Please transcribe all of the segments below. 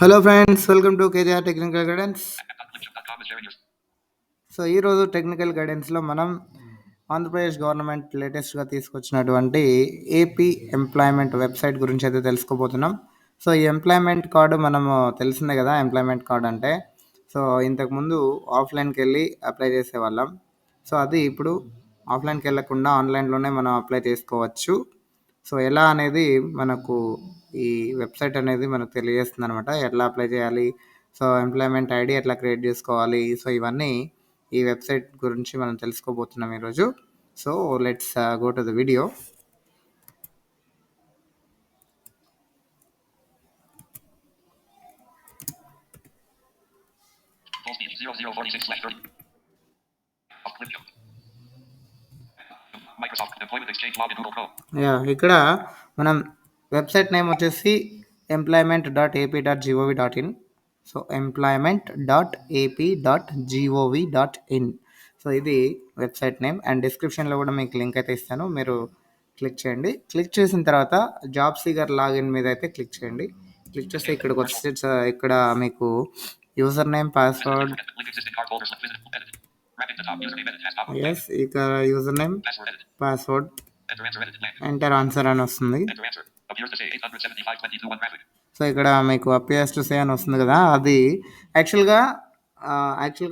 Hello friends, welcome to KGR technical guidance. So ఈరోజు technical గైడెన్స్లో మనం Andhra Pradesh government లేటెస్ట్గా తీసుకొచ్చినటువంటి ఏపీ ఎంప్లాయ్మెంట్ వెబ్సైట్ గురించి అయితే తెలుసుకోబోతున్నాం. సో ఈ ఎంప్లాయ్మెంట్ కార్డు మనము తెలిసిందే కదా, ఎంప్లాయ్మెంట్ కార్డు అంటే. సో ఇంతకుముందు ఆఫ్లైన్కి వెళ్ళి అప్లై చేసేవాళ్ళం. సో అది ఇప్పుడు ఆఫ్లైన్కి వెళ్ళకుండా ఆన్లైన్లోనే మనం అప్లై చేసుకోవచ్చు. సో ఎలా అనేది మనకు ఈ వెబ్సైట్ అనేది మనకు తెలియజేస్తుంది అనమాట. ఎట్లా అప్లై చేయాలి, సో ఎంప్లాయ్మెంట్ ఐడి ఎట్లా క్రియేట్ చేసుకోవాలి, సో ఇవన్నీ ఈ వెబ్సైట్ గురించి మనం తెలుసుకోబోతున్నాం ఈరోజు. So let's go to the video. ఇక్కడ మనం వెబ్సైట్ నేమ్ వచ్చేసి employment.ap.gov.in. So employment.ap.gov.in. సో ఇది వెబ్సైట్ నేమ్ అండ్ డిస్క్రిప్షన్లో కూడా మీకు లింక్ అయితే ఇస్తాను, మీరు క్లిక్ చేయండి. క్లిక్ చేసిన తర్వాత జాబ్ సీకర్ లాగిన్ మీద అయితే క్లిక్ చేయండి. క్లిక్ చేస్తే ఇక్కడికి వస్తే ఇక్కడ మీకు యూజర్ నేమ్, పాస్వర్డ్, ఎస్ ఇక user name, password, enter answer అని వస్తుంది. సో ఇక్కడ మీకు అపియర్స్ టు సే అని వస్తుంది కదా, అది యాక్చువల్గా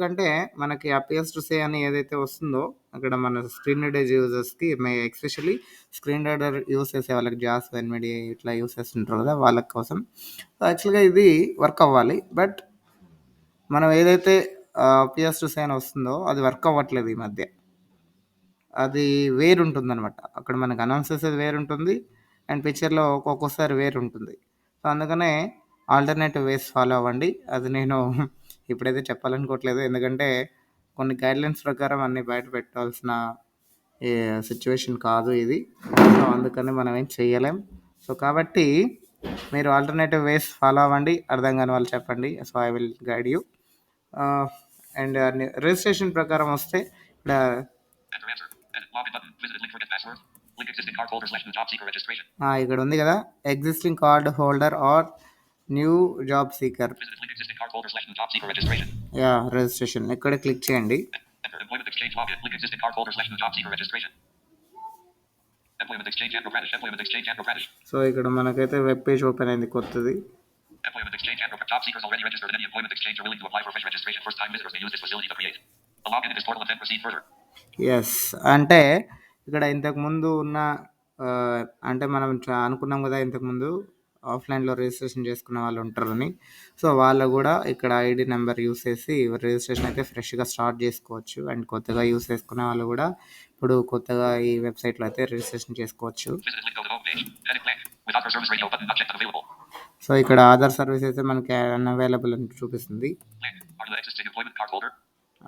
అంటే మనకి అపియర్స్ టు సే అని ఏదైతే వస్తుందో అక్కడ మన స్క్రీన్ రీడర్ యూజర్స్కి, ఎస్పెషల్లీ స్క్రీన్ రీడర్ యూస్ చేసే వాళ్ళకి, జాస్ ఎన్మిడి ఇట్లా యూస్ చేస్తుంటారు కదా వాళ్ళ కోసం. సో యాక్చువల్గా ఇది వర్క్ అవ్వాలి, బట్ మనం ఏదైతే అపియర్స్ టు సే అని వస్తుందో అది వర్క్ అవ్వట్లేదు ఈ మధ్య. అది వేరు ఉంటుంది అనమాట, అక్కడ మనకు అనౌన్స్ చేసేది వేరు ఉంటుంది అండ్ పిక్చర్లో ఒక్కొక్కసారి వేరు ఉంటుంది. సో అందుకనే ఆల్టర్నేటివ్ వేస్ ఫాలో అవ్వండి. అది నేను ఇప్పుడైతే చెప్పాలనుకోవట్లేదు, ఎందుకంటే కొన్ని గైడ్లైన్స్ ప్రకారం అన్నీ బయట పెట్టాల్సిన సిచ్యువేషన్ కాదు ఇది. సో అందుకని మనం ఏం చేయలేం. సో కాబట్టి మీరు ఆల్టర్నేటివ్ వేస్ ఫాలో అవ్వండి. అర్థం కాని వాళ్ళు చెప్పండి, so I will guide you. And registration ప్రకారం వస్తే ఇక్కడ ఇక్కడ ఉంది కదా, existing card holder or new job seeker, ya registration ఇక్కడ క్లిక్ చేయండి. సో ఇక్కడ మనకైతే వెబ్ పేజ్ ఓపెన్ అయింది కొత్తది. Employment Exchange and job seekers already registered in any employment exchange are willing to apply for fresh registration. First time visitors may use this facility to create a login in this portal and then proceed further. Yes అంటే ఇక్కడ ఇంతకుముందు ఉన్న అంటే మనం అనుకున్నాం కదా, ఇంతకుముందు ఆఫ్లైన్లో రిజిస్ట్రేషన్ చేసుకున్న వాళ్ళు ఉంటారని. సో వాళ్ళు కూడా ఇక్కడ ఐడి నెంబర్ యూస్ చేసి రిజిస్ట్రేషన్ అయితే ఫ్రెష్గా స్టార్ట్ చేసుకోవచ్చు. అండ్ కొత్తగా యూస్ చేసుకునే వాళ్ళు కూడా ఇప్పుడు కొత్తగా ఈ వెబ్సైట్లో అయితే రిజిస్ట్రేషన్ చేసుకోవచ్చు. సో ఇక్కడ ఆధార్ సర్వీస్ అయితే మనకి అన్అవైలబుల్ అని చూపిస్తుంది.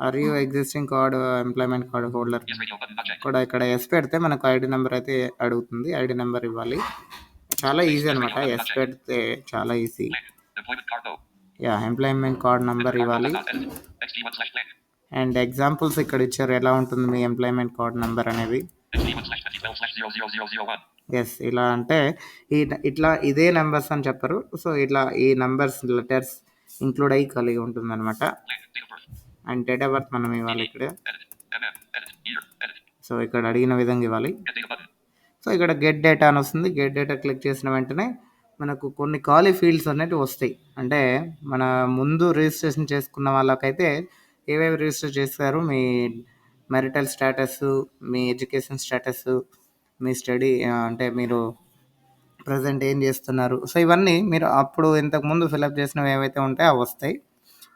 Are you existing card employment card holder కూడా ఇక్కడ ఎస్ పెడితే మనకు ఐడి నెంబర్ అయితే అడుగుతుంది. ఐడి నెంబర్ ఇవ్వాలి. చాలా ఈజీ అనమాట, ఎస్ పెడితే చాలా easy. Yeah employment card number ఇవ్వాలి. అండ్ ఎగ్జాంపుల్స్ ఇక్కడ ఇచ్చారు, ఎలా ఉంటుంది మీ ఎంప్లాయ్మెంట్ కార్డ్ నెంబర్ అనేది. ఎస్ ఇలా అంటే ఇట్లా ఇదే నెంబర్స్ అని చెప్పరు. సో ఇట్లా ఈ నెంబర్స్ లెటర్స్ ఇంక్లూడ్ అయ్యి కలిగి ఉంటుంది అనమాట. అండ్ డేట్ ఆఫ్ బర్త్ మనం ఇవ్వాలి ఇక్కడ. సో ఇక్కడ అడిగిన విధంగా ఇవ్వాలి. సో ఇక్కడ గెట్ డేటా అని వస్తుంది. గెట్ డేటా క్లిక్ చేసిన వెంటనే మనకు కొన్ని ఖాళీ ఫీల్డ్స్ అనేవి వస్తాయి. అంటే మన ముందు రిజిస్ట్రేషన్ చేసుకున్న వాళ్ళకైతే ఏవేవి రిజిస్టర్ చేస్తారు, మీ మ్యారిటల్ స్టేటస్, మీ ఎడ్యుకేషన్ స్టేటస్, మీ స్టడీ అంటే మీరు ప్రజెంట్ ఏం చేస్తున్నారు, సో ఇవన్నీ మీరు అప్పుడు ఇంతకుముందు ఫిలప్ చేసినవి ఏవైతే ఉంటాయో అవి వస్తాయి.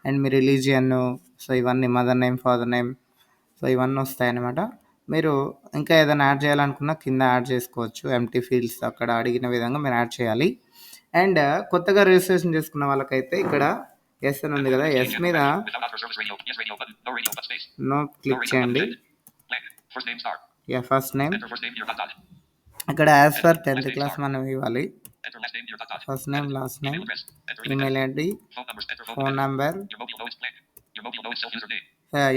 అండ్ మీ రిలీజియన్, సో ఇవన్నీ mother name, father name, so ఇవన్నీ వస్తాయి అన్నమాట. మీరు ఇంకా ఏదైనా యాడ్ చేయాలనుకున్నా కింద యాడ్ చేసుకోవచ్చు. ఎంటీ ఫీల్డ్స్ అక్కడ అడిగిన విధంగా మీరు యాడ్ చేయాలి. అండ్ కొత్తగా రిజిస్ట్రేషన్ చేసుకున్న వాళ్ళకైతే ఇక్కడ ఎస్ అని ఉంది కదా, ఎస్ మీద నో క్లిక్ చేయండి. యా ఫస్ట్ నేమ్ ఇక్కడ యాజ్ పర్ 10th క్లాస్ మనం ఇవ్వాలి. First name, last name, email ID, phone number.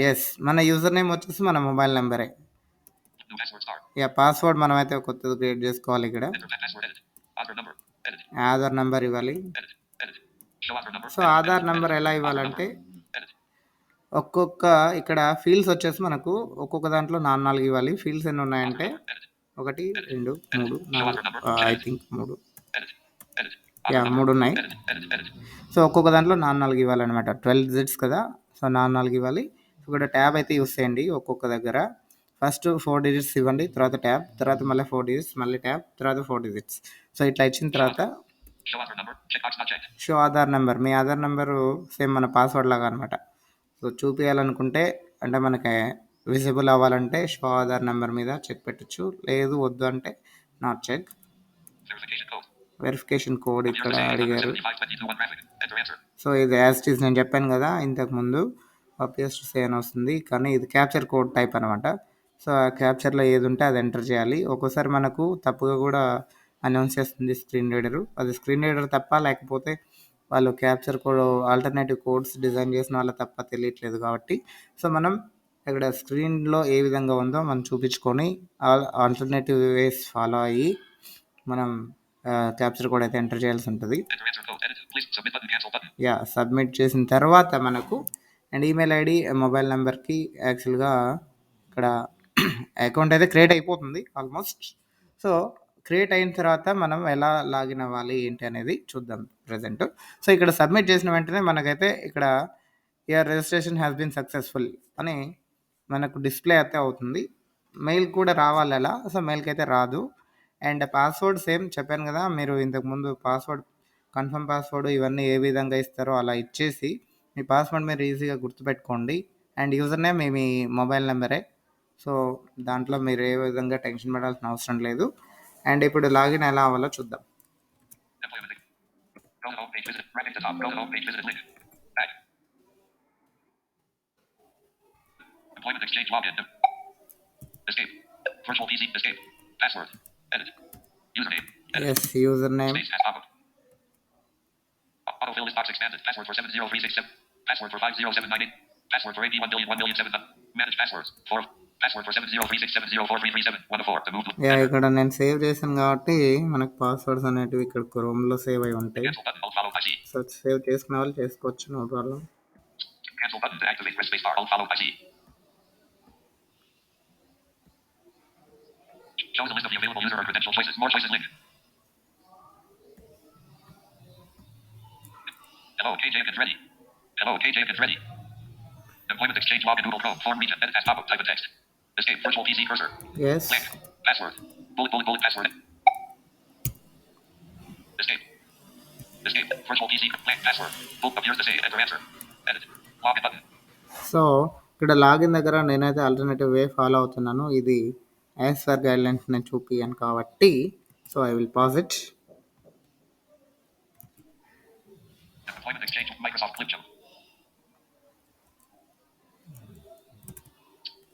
Yes మన యూజర్ నేమ్ వచ్చేసి మన మొబైల్ నెంబరే. యా పాస్వర్డ్ మనం అయితే కొత్తది క్రియేట్ చేసుకోవాలి. ఇక్కడ ఆధార్ నెంబర్ ఇవ్వాలి. సో ఆధార్ నెంబర్ ఎలా ఇవ్వాలంటే ఒక్కొక్క ఇక్కడ ఫీల్డ్స్ వచ్చేసి మనకు ఒక్కొక్క దాంట్లో 4 ఇవ్వాలి. ఫీల్డ్స్ ఎన్ని ఉన్నాయంటే 1, 2, 3, 4 ఐ థింక్ 3 3 ఉన్నాయి. సో ఒక్కొక్క దాంట్లో 4 ఇవ్వాలన్నమాట. 12 డిజిట్స్ కదా, సో 4 ఇవ్వాలి. ఇక్కడ ట్యాబ్ అయితే యూస్ చేయండి. ఒక్కొక్క దగ్గర ఫస్ట్ 4 డిజిట్స్ ఇవ్వండి, తర్వాత ట్యాబ్, తర్వాత మళ్ళీ 4 డిజిట్స్, మళ్ళీ ట్యాబ్, తర్వాత 4 డిజిట్స్. సో ఇట్లా ఇచ్చిన తర్వాత షో ఆధార్ నెంబర్, మీ ఆధార్ నెంబరు సేమ్ మన పాస్వర్డ్ లాగా అనమాట. సో చూపించాలనుకుంటే అంటే మనకి విజిబుల్ అవ్వాలంటే షో ఆధార్ నెంబర్ మీద చెక్ పెట్టచ్చు, లేదు వద్దు అంటే నాట్ చెక్. వెరిఫికేషన్ కోడ్ ఇక్కడ అడిగారు. సో ఇది యాజ్ ఇట్ ఈస్ నేను చెప్పాను కదా ఇంతకుముందు, అపియర్స్ టు సే అని వస్తుంది, కానీ ఇది క్యాప్చర్ కోడ్ టైప్ అనమాట. సో ఆ క్యాప్చర్లో ఏది ఉంటే అది ఎంటర్ చేయాలి. ఒక్కోసారి మనకు తప్పుగా కూడా అనౌన్స్ చేస్తుంది స్క్రీన్ రీడరు. అది స్క్రీన్ రీడర్ తప్ప, లేకపోతే వాళ్ళు captcha code alternative codes design చేసిన వాళ్ళ తప్ప తెలియట్లేదు కాబట్టి, సో మనం ఇక్కడ స్క్రీన్లో ఏ విధంగా ఉందో మనం చూపించుకొని ఆల్టర్నేటివ్ వేస్ ఫాలో అయ్యి మనం క్యాప్చర్ కోడ్ అయితే ఎంటర్ చేయాల్సి ఉంటుంది. సబ్మిట్ చేసిన తర్వాత మనకు అండ్ ఈమెయిల్ ఐడి, మొబైల్ నెంబర్కి యాక్చువల్గా ఇక్కడ అకౌంట్ అయితే క్రియేట్ అయిపోతుంది ఆల్మోస్ట్. సో క్రియేట్ అయిన తర్వాత మనం ఎలా లాగిన్ అవ్వాలి ఏంటి అనేది చూద్దాం ప్రజెంట్. సో ఇక్కడ సబ్మిట్ చేసిన వెంటనే మనకైతే ఇక్కడ your registration has been successful అని మనకు డిస్ప్లే అయితే అవుతుంది. మెయిల్ కూడా రావాలి అలా, సో మెయిల్కి అయితే రాదు. అండ్ పాస్వర్డ్ సేమ్ చెప్పాను కదా, మీరు ఇంతకుముందు పాస్వర్డ్ కన్ఫర్మ్ పాస్వర్డ్ ఇవన్నీ ఏ విధంగా ఇస్తారో అలా ఇచ్చేసి మీ పాస్వర్డ్ మీరు ఈజీగా గుర్తుపెట్టుకోండి. అండ్ యూజర్ నేమ్ మీ మొబైల్ నెంబరే, సో దాంట్లో మీరు ఏ విధంగా టెన్షన్ పడాల్సిన అవసరం లేదు. అండ్ ఇప్పుడు లాగిన్ ఎలా అవ్వాలో చూద్దాం. Employment Exchange login. Escape. Virtual PC. Escape. Password. Edit. Username. Edit. Yes, username. Space hash pop-up. Autofill list box expanded. Password for 70367. Password for 50798. Password for 81,000,1,000,007. Manage passwords. 4. Password for 703670437. 1 of 4. To move. ఇక్కడ నేను save చేశాను కాబట్టి మనకు passwords అనేటివి ఇక్కడ క్రోమ్లో save అయి ఉంటాయి. So save చేసుకునే వాళ్ళు చేసుకోవచ్చు, no problem. Cancel button to activate. Press space bar. Alt followed by Z. Shows a list of the available user or credential choices. More choices link. Hello, KJ is ready. Hello, KJ is ready. Employment Exchange login Google Chrome. Form region. Edit as pop-up. Type of text. Escape. Virtual PC cursor. Yes. Link. Password. Bullet password. Escape. Escape. Virtual PC. Blank password. Book appears to say enter answer. Edit. Login button. So ఇక్కడ login దగ్గర నేనైతే alternative వే follow అవుతున్నాను. ఇది as per guidelines నేను చూపియాను కాబట్టి, so I will pause it. Employment Exchange Microsoft Clip Show.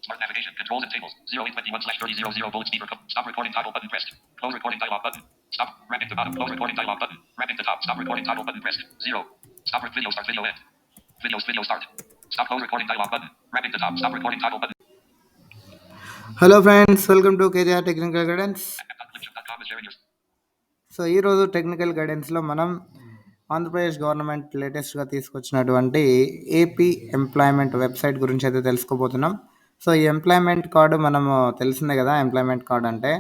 Smart navigation controls and tables. 0821/3000 bullet speaker. Stop recording toggle button pressed. Close recording dialog button. Stop wrapping to bottom. Close recording dialog button. Wrapping to top. Stop recording toggle button pressed. 0. Stop video start video end. Video start. Stop close recording dialog button. Wrapping to top. Stop recording toggle button. Hello friends, welcome to KGR technical guidance. So ఈరోజు technical గైడెన్స్లో మనం Andhra Pradesh government లేటెస్ట్గా తీసుకొచ్చినటువంటి AP employment website గురించి అయితే తెలుసుకోబోతున్నాం. So ఈ employment card మనము తెలిసిందే కదా, ఎంప్లాయ్మెంట్ కార్డు అంటే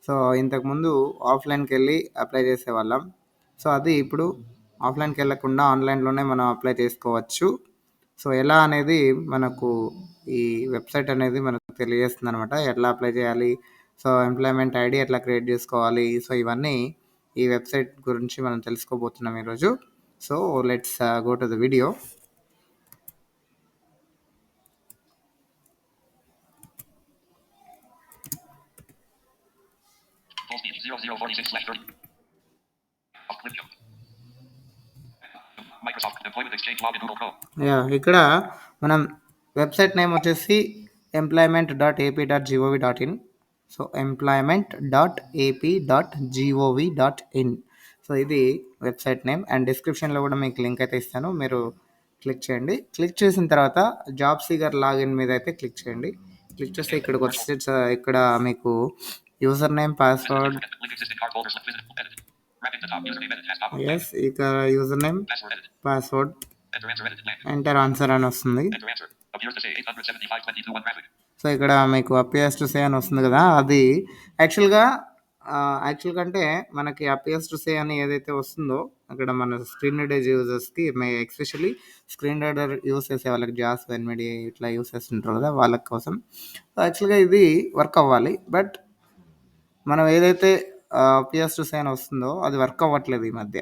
సో ఇంతకుముందు ఆఫ్లైన్కి వెళ్ళి అప్లై చేసేవాళ్ళం. సో అది ఇప్పుడు ఆఫ్లైన్కి వెళ్ళకుండా ఆన్లైన్లోనే మనం అప్లై చేసుకోవచ్చు. సో ఎలా అనేది మనకు ఈ వెబ్సైట్ అనేది మనకు తెలియజేస్తుంది అనమాట, ఎట్లా అప్లై చేయాలి, సో ఎంప్లాయ్మెంట్ ఐడి ఎట్లా క్రియేట్ చేసుకోవాలి, సో ఇవన్నీ ఈ వెబ్సైట్ గురించి మనం తెలుసుకోబోతున్నాం ఈరోజు. So let's go to the video. ఇక్కడ మనం వెబ్సైట్ నేమ్ వచ్చేసి employment.ap.gov.in. So employment.ap.gov.in. సో ఇది వెబ్సైట్ నేమ్. అండ్ డిస్క్రిప్షన్లో కూడా మీకు లింక్ అయితే ఇస్తాను, మీరు క్లిక్ చేయండి. క్లిక్ చేసిన తర్వాత జాబ్ సీకర్ లాగిన్ మీద అయితే క్లిక్ చేయండి. క్లిక్ చేస్తే ఇక్కడికి వచ్చి ఇక్కడ మీకు user name, password, Wrapping the top. Username edit. Has pop-up yes blank. ఇక user name Password edit. Password Enter answer edit blank. Enter answer అని వస్తుంది. Enter answer. Appears to say 875 22 1 graphic. So ఇక్కడ మీకు అపియర్స్ టు సే అని వస్తుంది కదా, అది యాక్చువల్గా అంటే మనకి అపియర్స్ టు సే అని ఏదైతే వస్తుందో అక్కడ మన స్క్రీన్ రీడర్ యూజర్స్కి ఎస్పెషల్లీ స్క్రీన్ రీడర్ యూస్ చేసే వాళ్ళకి జాస్ ఎన్మిడి ఇట్లా యూస్ చేస్తుంటారు కదా వాళ్ళ కోసం. యాక్చువల్గా ఇది వర్క్ అవ్వాలి, బట్ మనం ఏదైతే అపియర్స్ టు సే అని వస్తుందో అది వర్క్ అవ్వట్లేదు ఈ మధ్య.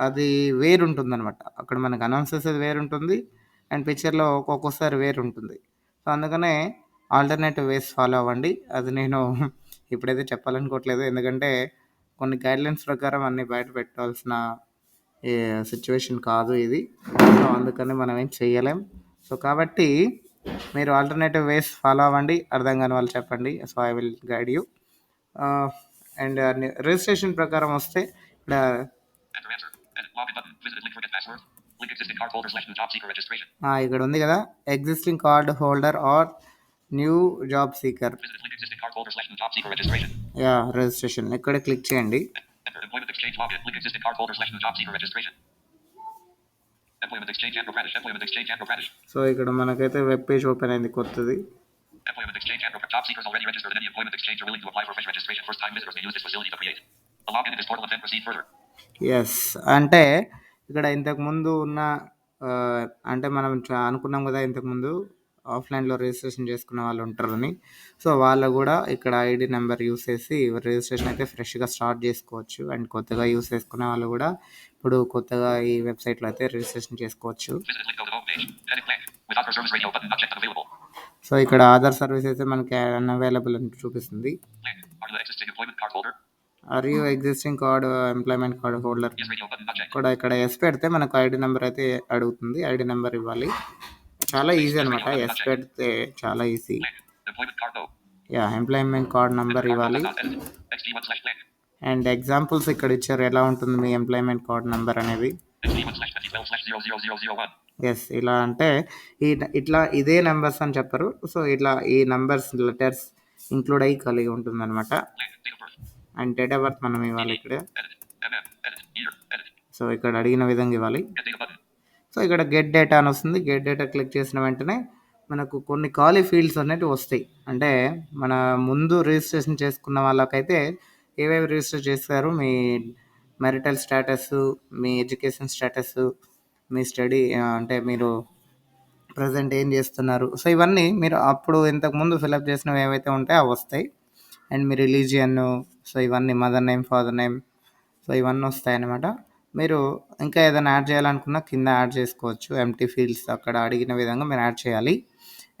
అది వేరుంటుంది అనమాట, అక్కడ మనకు అనౌన్స్ చేసేది వేరుంటుంది అండ్ పిక్చర్లో ఒక్కొక్కసారి వేరుంటుంది. సో అందుకనే ఆల్టర్నేటివ్ వేస్ ఫాలో అవ్వండి. అది నేను ఇప్పుడైతే చెప్పాలనుకోవట్లేదు, ఎందుకంటే కొన్ని గైడ్లైన్స్ ప్రకారం అన్నీ బయట పెట్టాల్సిన సిచ్యువేషన్ కాదు ఇది. సో అందుకని మనం ఏం చెయ్యలేం. సో కాబట్టి మీరు ఆల్టర్నేటివ్ వేస్ ఫాలో అవ్వండి. అర్థం కాని వాళ్ళు చెప్పండి. So I will guide you. And registration ప్రకారం వస్తే ఇక్కడ Enter answer. Edit login button. Visited link forget password. Link existing card holder /new job seeker registration. ఇక్కడ ఉంది కదా, existing card holder or new job seeker. Visited link existing card holder /new job seeker registration. Ya registration ఇక్కడ click చేయండి. Enter employment exchange login. Link existing card holder /new job seeker registration. Employment exchange Andhra Pradesh. Employment exchange Andhra Pradesh. So ఇక్కడ మనకైతే web page open అయింది కొత్తది. Employment exchange Andhra Pradesh. Job seekers already registered in any employment exchange are willing to apply for fresh registration. First time visitors may use this facility to create a login in this portal and then proceed further. Yes అంటే ఇక్కడ ఇంతకుముందు ఉన్న అంటే మనం అనుకున్నాం కదా ఇంతకుముందు ఆఫ్లైన్లో రిజిస్ట్రేషన్ చేసుకున్న వాళ్ళు ఉంటారని. సో వాళ్ళు కూడా ఇక్కడ ఐడి నెంబర్ యూస్ చేసి రిజిస్ట్రేషన్ అయితే ఫ్రెష్గా స్టార్ట్ చేసుకోవచ్చు. అండ్ కొత్తగా యూస్ చేసుకునే వాళ్ళు కూడా ఇప్పుడు కొత్తగా ఈ వెబ్సైట్లో అయితే రిజిస్ట్రేషన్ చేసుకోవచ్చు. Visited link go to home page. Edit blank. With Aadhaar service radio button not checked unavailable. So ఇక్కడ ఆధార్ సర్వీస్ అయితే మనకి అన్అవైలబుల్ అని చూపిస్తుంది. Blank. Are you the existing employment card holder? Are you existing card employment card holder Yes radio button not checked. కూడా ఇక్కడ yes పెడితే మనకు ID number అయితే అడుగుతుంది. ఐడి నెంబర్ ఇవ్వాలి. చాలా ఈజీ అనమాట, ఎస్ పెడితే చాలా easy. Blank. Employment card no. Yeah employment card number ఇవ్వాలి. Edit. XD1/blank. అండ్ ఎగ్జాంపుల్స్ ఇక్కడ ఇచ్చారు ఎలా ఉంటుంది మీ ఎంప్లాయ్మెంట్ కార్డ్ నెంబర్ అనేది. XD1/2012/00001. ఎస్ ఇలా అంటే ఇట్లా ఇదే నెంబర్స్ అని చెప్పరు. సో ఇట్లా ఈ నెంబర్స్ లెటర్స్ ఇంక్లూడ్ అయ్యి కలిగి ఉంటుంది అనమాట. Blank. Date of birth. And date of birth మనం ఇవ్వాలి ఇక్కడ. Edit. MM. Edit. Year. Edit. So ఇక్కడ అడిగిన విధంగా ఇవ్వాలి. Get data button. సో ఇక్కడ గెట్ డేటా అని వస్తుంది. గెట్ డేటా క్లిక్ చేసిన వెంటనే మనకు కొన్ని ఖాళీ ఫీల్డ్స్ అనేవి వస్తాయి. అంటే మన ముందు రిజిస్ట్రేషన్ చేసుకున్న వాళ్ళకైతే ఏవేవి రిజిస్టర్ చేస్తారు, మీ మ్యారిటల్ స్టేటస్, మీ ఎడ్యుకేషన్ స్టేటస్, మీ స్టడీ అంటే మీరు ప్రజెంట్ ఏం చేస్తున్నారు. సో ఇవన్నీ మీరు అప్పుడు ఇంతకుముందు ఫిలప్ చేసినవి ఏవైతే ఉంటాయో అవి వస్తాయి. అండ్ మీ రిలీజియన్, సో ఇవన్నీ mother name, father name, so ఇవన్నీ వస్తాయి అన్నమాట. మీరు ఇంకా ఏదైనా యాడ్ చేయాలనుకున్నా కింద యాడ్ చేసుకోవచ్చు. ఎంటీ ఫీల్డ్స్ అక్కడ అడిగిన విధంగా మీరు యాడ్ చేయాలి.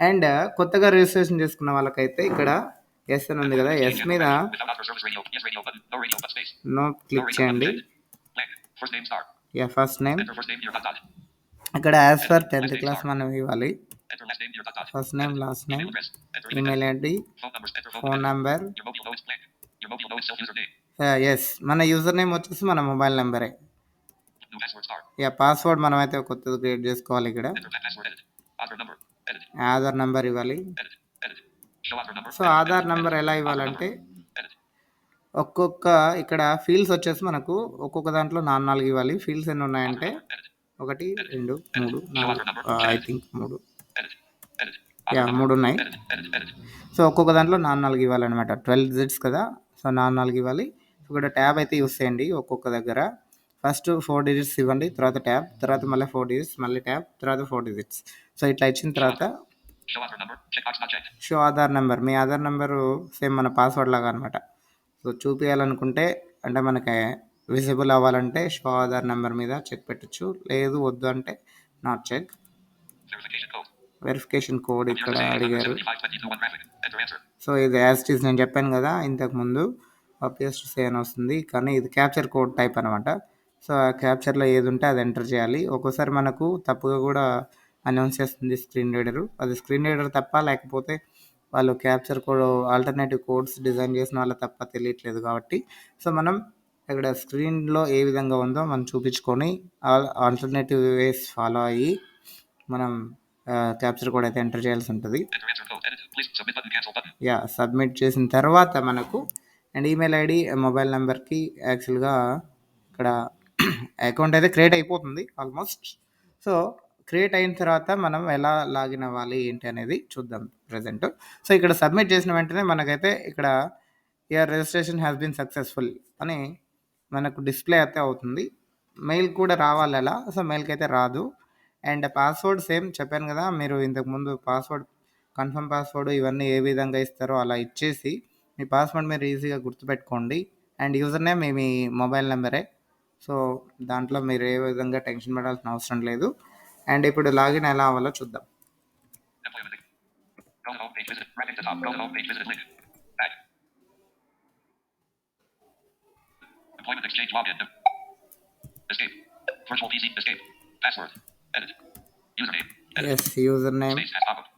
అండ్ కొత్తగా రిజిస్ట్రేషన్ చేసుకున్న వాళ్ళకైతే ఇక్కడ ఎస్ అని ఉంది కదా, ఎస్ మీద Without Aadhaar service radio. Yes radio button. No radio but space. No No click radio చేయండి. button. Blank. First name star. Ya first name Enter first name year dot dot. ఇక్కడ as for 10th class మనం ఇవ్వాలి. Enter last name year dot dot. First name, last name, Email address. Enter email ID, phone numbers. Enter phone phone number. Number. Your mobile no is blank. Your mobile no is self username. Yes మన user name వచ్చేసి మన mobile నెంబరే. New password star. Yeah password మనం అయితే కొత్తది create చేసుకోవాలి. ఇక్కడ Enter that password edit. Aadhaar number. Edit. Aadhaar number ఇవ్వాలి. Edit. Edit. Show Aadhaar number. So Aadhaar number ఎలా ఇవ్వాలంటే Edit. ఒక్కొక్క ఇక్కడ ఫీల్డ్స్ వచ్చేసి మనకు ఒక్కొక్క దాంట్లో 4 ఇవ్వాలి. ఫీల్డ్స్ ఎన్ని ఉన్నాయంటే Edit. 1 2 3 4 I think 3 Edit. Edit. Yeah 3 ఉన్నాయి. Edit. Edit. Edit. సో ఒక్కొక్క దాంట్లో 4 ఇవ్వాలన్నమాట. 12 డిజిట్స్ కదా, సో 4 ఇవ్వాలి. ఇక్కడ ట్యాబ్ అయితే యూస్ చేయండి. ఒక్కొక్క దగ్గర ఫస్ట్ 4 డిజిట్స్ ఇవ్వండి, తర్వాత ట్యాబ్, తర్వాత మళ్ళీ 4 డిజిట్స్, మళ్ళీ ట్యాబ్, తర్వాత 4 డిజిట్స్. సో ఇట్లా ఇచ్చిన తర్వాత Show Aadhaar number. Checkbox not checked. Show Aadhaar number, మీ ఆధార్ నెంబరు సేమ్ మన పాస్వర్డ్ లాగా అనమాట. సో చూపించాలనుకుంటే అంటే మనకి విజిబుల్ అవ్వాలంటే షో ఆధార్ నెంబర్ మీద చెక్ పెట్టచ్చు, లేదు వద్దు అంటే not check. Verification code. Verification code ఇక్కడ అడిగారు. 7522 1 graphic. Enter answer. సో ఇది యాజ్ ఇట్ ఈస్ నేను చెప్పాను కదా ఇంతకుముందు అపియర్స్ టు సే అని వస్తుంది, కానీ ఇది క్యాప్చర్ కోడ్ టైప్ అనమాట. సో ఆ క్యాప్చర్లో ఏది ఉంటే అది ఎంటర్ చేయాలి. ఒక్కోసారి మనకు తప్పుగా కూడా అనౌన్స్ చేస్తుంది స్క్రీన్ రీడరు. అది స్క్రీన్ రీడర్ తప్ప, లేకపోతే వాళ్ళు captcha code alternative codes design చేసిన వాళ్ళ తప్ప తెలియట్లేదు కాబట్టి, సో మనం ఇక్కడ స్క్రీన్లో ఏ విధంగా ఉందో మనం చూపించుకొని ఆల్టర్నేటివ్ వేస్ ఫాలో అయ్యి మనం క్యాప్చర్ కోడ్ అయితే ఎంటర్ చేయాల్సి ఉంటుంది. Enter answer code. Edit. Please submit button. Cancel button. Yeah submit చేసిన తర్వాత మనకు అండ్ ఈమెయిల్ ఐడి, మొబైల్ నెంబర్కి యాక్చువల్గా ఇక్కడ అకౌంట్ అయితే క్రియేట్ అయిపోతుంది ఆల్మోస్ట్. సో క్రియేట్ అయిన తర్వాత మనం ఎలా లాగిన్ అవ్వాలి ఏంటి అనేది చూద్దాం ప్రజెంట్. సో ఇక్కడ సబ్మిట్ చేసిన వెంటనే మనకైతే ఇక్కడ your registration has been successful అని మనకు డిస్ప్లే అయితే అవుతుంది. మెయిల్ కూడా రావాలి అలా. సో మెయిల్కి అయితే రాదు. అండ్ పాస్వర్డ్ సేమ్ చెప్పాను కదా, మీరు ఇంతకుముందు పాస్వర్డ్ కన్ఫర్మ్ పాస్వర్డ్ ఇవన్నీ ఏ విధంగా ఇస్తారో అలా ఇచ్చేసి మీ పాస్వర్డ్ మీరు ఈజీగా గుర్తుపెట్టుకోండి. అండ్ యూజర్ నేమ్ మీ మొబైల్ నెంబరే. సో దాంట్లో మీరు ఏ విధంగా టెన్షన్ పడాల్సిన అవసరం లేదు. అండ్ ఇప్పుడు లాగిన్ ఎలా అవ్వాలో చూద్దాం. Go to home page, visit. Right at the top. Go to home page, visit link. Back. Employment Exchange login. Escape. Virtual PC. Escape. Password. Edit. Username. Edit. Yes user name. Space has pop-up.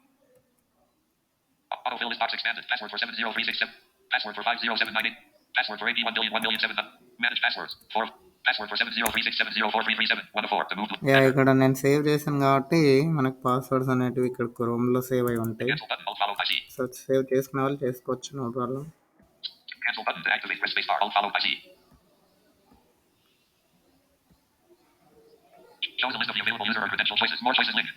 Autofill list box expanded. Password for 70367. Password for 50798. Password for 81,000,1,007. Manage passwords. 4. Password for 70367043337. 1 to 4. To move to. Yeah ఇక్కడ నేను save చేశాను కాబట్టి మనకు passwords అనేటివి ఇక్కడ క్రోమ్లో save అయి ఉంటాయి. Cancel button. Alt follow IC. So save చేసుకునే వాళ్ళు చేసుకోవచ్చు, no problem. Cancel button to activate. Press space bar. Alt follow IC. Shows a list of the available user or credential choices. More choices link.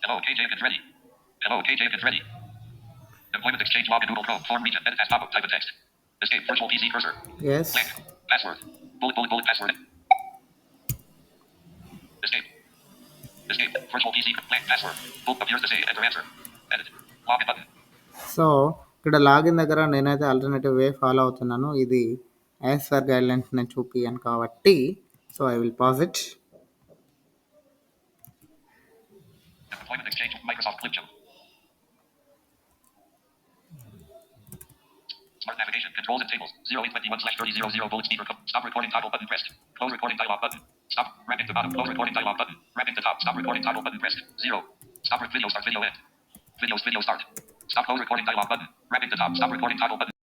Hello, KJ is ready. Hello, KJ is ready. Employment Exchange login Google Chrome. Form region. Edit as pop-up. Type in text. Escape. Virtual PC cursor. Yes Blank. Password. Bullet password. Escape. Escape. Virtual PC. Blank password. Book appears to say enter answer. Edit. Login button. So ఇక్కడ login దగ్గర నేనైతే alternative వే follow అవుతున్నాను. ఇది as per guidelines నేను చూపియాను కాబట్టి so I will pause it. Employment Exchange. Microsoft Clipchamp. Smart navigation. Controls and tables. 0821/3000 bullet speaker. Stop recording toggle button pressed. Close recording dialog button. Stop. Wrap at the bottom. Close recording dialog button. Wrap at the top. Stop recording toggle button pressed. 0. Stop video start video end. Video start. Stop close recording dialog button. Wrap at the top. Stop recording toggle button.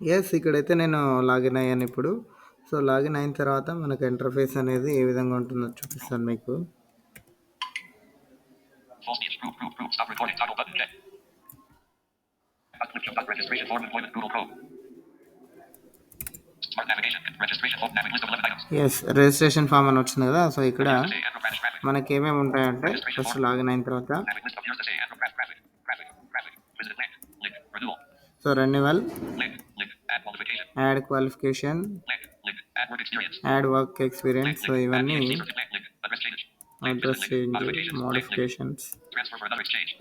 Yes ఇక్కడైతే నేను login అయ్యాను ఇప్పుడు. So login అయిన తర్వాత మనకు interface అనేది ఏ విధంగా ఉంటుందో చూపిస్తాను మీకు. Full speech. Group. Stop recording toggle button. Check. Clipchamp. Registration form. Employment. Google Chrome. Smart navigation. Registration form. List of 11 items. Yes registration form అని వచ్చింది కదా. సో ఇక్కడ Appears to say Android graphic. మనకి ఏమేమి ఉంటాయంటే ఫస్ట్ లాగిన్ అయిన తర్వాత List appears to say Android graphic. Visit link. Link. Renewal. So renewal, Link. Add qualification. Add qualification, Link. Add work experience. Add work experience. So ఇవన్నీ Add link. Address change. Address change, modifications. Transfer for another exchange.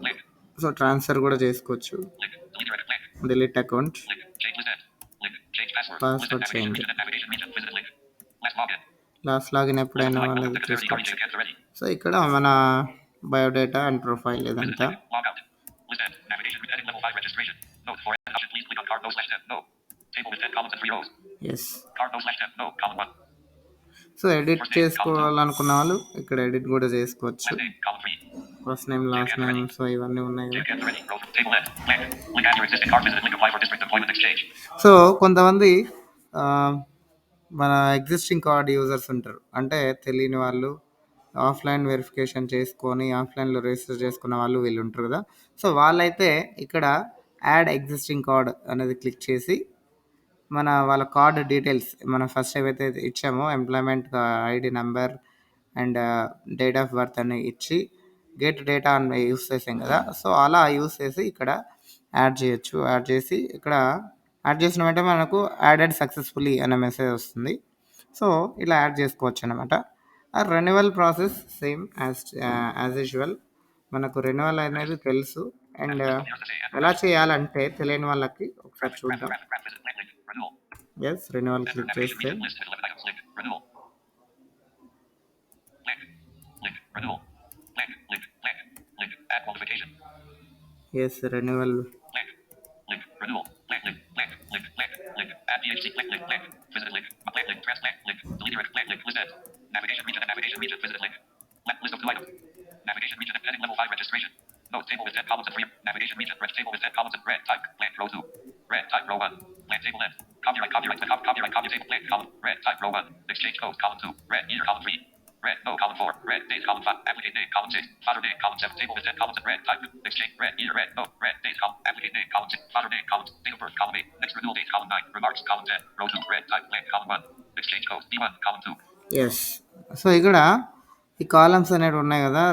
Link. So transfer కూడా చేసుకోవచ్చు. Link. Delete direct link. Delete account, Link. Change list end. Link. Change password. Password List navigation change. region. Navigation region. Visit link. Last login. Last login ఎప్పుడైనా Select అనేది the security card చూసుకోవచ్చు. you cancel already. So ఇక్కడ మన biodata and profile Visit ఇదంతా. link. Log out. List end. Navigation. Heading level 5 registration. Note for end option. Please click on card no /10. No. Table with 10 columns and 3 rows. Yes Card no /10. No. Column 1. సో edit చేసుకోవాలనుకున్న వాళ్ళు ఇక్కడ edit కూడా చేసుకోవచ్చు. Last name. Column 3. First name, last name, so ఇవన్నీ ఉన్నాయి కదా. Check cancel already. Row. Table end. Blank. Link add your existing card. Visit link apply for district employment exchange. So కొంతమంది ఆ, మన ఎగ్జిస్టింగ్ కార్డ్ యూజర్స్ ఉంటారు, అంటే తెలియని వాళ్ళు ఆఫ్లైన్ వెరిఫికేషన్ చేసుకొని ఆఫ్లైన్లో రిజిస్టర్ చేసుకున్న వాళ్ళు వీళ్ళు ఉంటారు కదా. సో వాళ్ళైతే ఇక్కడ యాడ్ ఎగ్జిస్టింగ్ కార్డ్ అనేది క్లిక్ చేసి వాళ్ళ కార్డ్ డీటెయిల్స్ మనం ఫస్ట్ ఏవైతే ఇచ్చామో employment ID number and date of birth అని ఇచ్చి గెట్ డేటా అని యూస్ చేసాం కదా. సో అలా యూస్ చేసి ఇక్కడ యాడ్ చేయొచ్చు. యాడ్ చేసి ఇక్కడ యాడ్ చేసిన వెంటనే మనకు యాడెడ్ సక్సెస్ఫుల్లీ అనే మెసేజ్ వస్తుంది. సో ఇలా యాడ్ చేసుకోవచ్చు అనమాట. ఆ renewal process same as usual. మనకు రెన్యువల్ అనేది తెలుసు. And Appears to say Android. ఎలా చేయాలంటే తెలియని వాళ్ళకి ఒకసారి Graphic. చూద్దాం. Visit link. Renewal. Yes renewal Enter click navigation చేస్తే region. List with 11 items. Link. Renewal. Link. Renewal. Link. Add qualification. Yes renewal Link. Renewal. Link. Add DHC. Link. Visit link. Link. Transplant. Link. Delete direct. Link. List end. Navigation region. Visit link. List of 2 items. Navigation region. Heading level 5 registration. Note table with 10 columns and 3. Navigation region. Red table with 10 columns and red type. Blank row 2. Red type row 1. Blank table end. Copyright. Copy table. Blank column. Red type row 1. Exchange code column 2. Red year column 3. Red. No. Column 4. Red. Date. Column 5. Applicant name. Column 6. Father name. Column 7. Table with 10 columns. Red. Type. Exchange. Red. Year. Red. No. Red. Date. Column. Applicant name. Column 6. Father name. Column. Date of birth. Column 8. Next renewal date. Column 9. Remarks. Column 10. Row 2. Red. Type. Blank. Column 1. Exchange code. B1. Column 2. Yes. So, ఇక్కడ ఈ columns అనేటివి ఉన్నాయి గదా!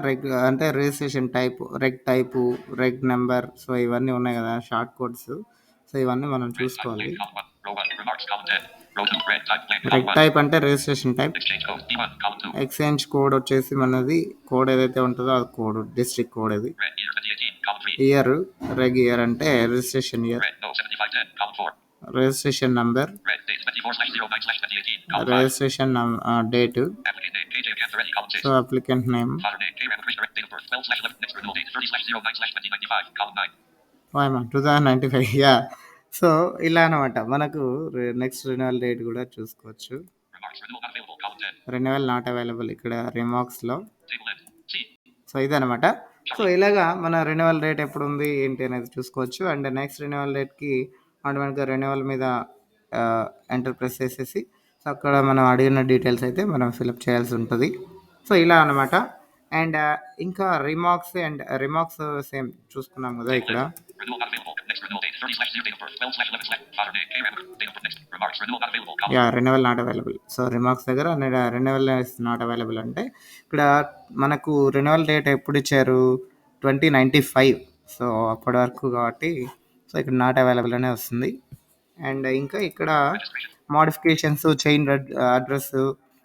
అంటే registration type, reg type, reg number. So, ఇవన్నీ ఉన్నాయి గదా! Short codes. So, ఇవన్నీ మనం Red. Type. చూసుకోవాలి. Blank. Column 1. Row 1. Remarks. Column 10. Row 2. Red. Type. Blank. Reg Column 1. Type అంటే registration type. Exchange code. B1. Column 2. Exchange code వచ్చేసి మనది code ఏదైతే ఉంటుందో అది కోడ్ డిస్ట్రిక్ట్ కోడ్ ఇది. Red. Year. 2018. Column 3. Year, reg year అంటే registration year. Red. No. 7510. Column 4. Registration number, Red. Date. 24/09/2018. Column 5. Registration date. Applicant name. KJ Cantarelli. Column 6. So, applicant name. Father name. K. Ramakrishna. Date of birth. 12/11. Next renewal date. 30/09/2095. Column 9. 2095. Yeah! So, ఇలా అనమాట. మనకు next renewal date కూడా చూసుకోవచ్చు. Remarks. Renewal not available. Column 10. Renewal not available ఇక్కడ రిమార్క్స్‌లో. Table end. C. So, ఇదనమాట. So, ఇలాగా మన renewal date ఎప్పుడుంది ఏంటి అనేది చూసుకోవచ్చు. అండ్ నెక్స్ట్ రెన్యువల్ డేట్‌కి ఆటోమేటిక్‌గా రెన్యువల్ మీద ఎంటర్ ప్రెస్ చేసేసి సో, అక్కడ మనం అడిగిన డీటెయిల్స్ అయితే మనం ఫిలప్ చేయాల్సి ఉంటుంది. సో, ఇలా అనమాట. అండ్ ఇంకా రిమార్క్స్ సేమ్ చూసుకున్నాం కదా ఇక్కడ. Renewal not available. Next renewal date. 30/0. Date of birth. 12/11. Father name. K. Ramakrishna. Date of birth. Next. Remarks. Renewal not available. Column. Yeah! Renewal not available. So, remarks దగ్గర renewal is not available అంటే ఇక్కడ మనకు renewal date ఎప్పుడు ఇచ్చారు? 2095. So, అప్పటి వరకు కాబట్టి so, ఇక్కడ నాట్ అవైలబుల్ అనే వస్తుంది. అండ్ ఇంకా ఇక్కడ Registration. Modifications, change address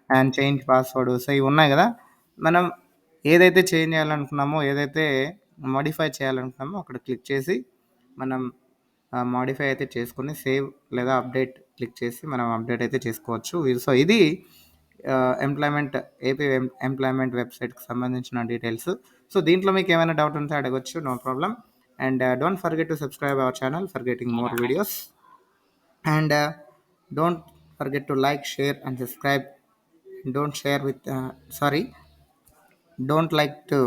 and change password. So, ఇవి ఉన్నాయి కదా! మనం ఏదైతే చేంజ్ చేయాలనుకున్నామో, ఏదైతే మోడిఫై చేయాలనుకున్నామో అక్కడ క్లిక్ చేసి మనం మోడిఫై అయితే చేసుకొని సేవ్ లేదా అప్డేట్ క్లిక్ చేసి మనం అప్డేట్ అయితే చేసుకోవచ్చు. సో, ఇది ఏపీ ఎంప్లాయ్మెంట్ వెబ్సైట్‌కి సంబంధించిన డీటెయిల్స్. సో, దీంట్లో మీకు ఏమైనా డౌట్ ఉంటే అడగొచ్చు. No problem. And don't forget to subscribe our channel for getting more videos. And don't forget to like, share and subscribe. Don't share with don't like to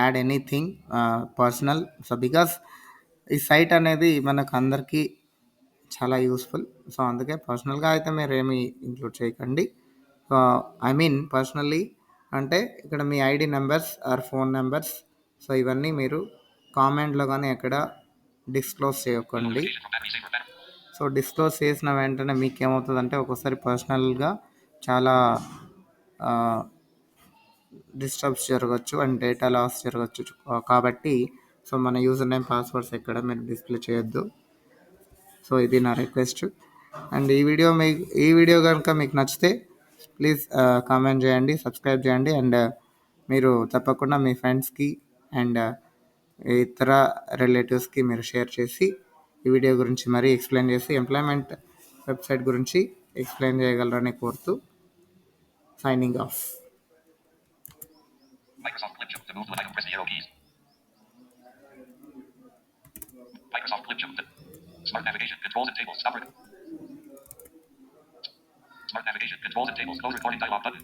add anything personal. So because ఈ site అనేది మనకు అందరికీ చాలా useful. So, అందుకే పర్సనల్గా అయితే మీరు ఏమి ఇంక్లూడ్ చేయకండి. ఐ మీన్ పర్సనల్లీ అంటే ఇక్కడ మీ ID numbers or phone numbers. So, ఇవన్నీ మీరు కామెంట్లో కానీ ఎక్కడ డిస్క్లోజ్ చేయకండి. Notification from battery saver. Better. So, disclose చేసిన వెంటనే మీకేమవుతుందంటే ఒక్కోసారి పర్సనల్గా చాలా డిస్టర్బ్స్ జరగచ్చు అండ్ డేటా లాస్ జరగచ్చు. కాబట్టి సో, మన యూజర్ నేమ్, పాస్వర్డ్స్ ఎక్కడ మీరు డిస్ప్లే చేయొద్దు. సో, ఇది నా రిక్వెస్ట్. అండ్ ఈ వీడియో కనుక మీకు నచ్చితే ప్లీజ్ కామెంట్ చేయండి, సబ్స్క్రైబ్ చేయండి. అండ్ మీరు తప్పకుండా మీ ఫ్రెండ్స్కి అండ్ ఇతర రిలేటివ్స్కి మీరు షేర్ చేసి ఈ వీడియో గురించి మరీ ఎక్స్ప్లెయిన్ చేసి ఎంప్లాయ్మెంట్ వెబ్సైట్ గురించి ఎక్స్ప్లెయిన్ చేయగలరని కోరుతూ signing off. Microsoft Clip Show. To move to an item, press the arrow keys. Microsoft Clip Show. Smart navigation. Controls and tables. Stop. Smart navigation. Controls and tables. Close recording dialog button.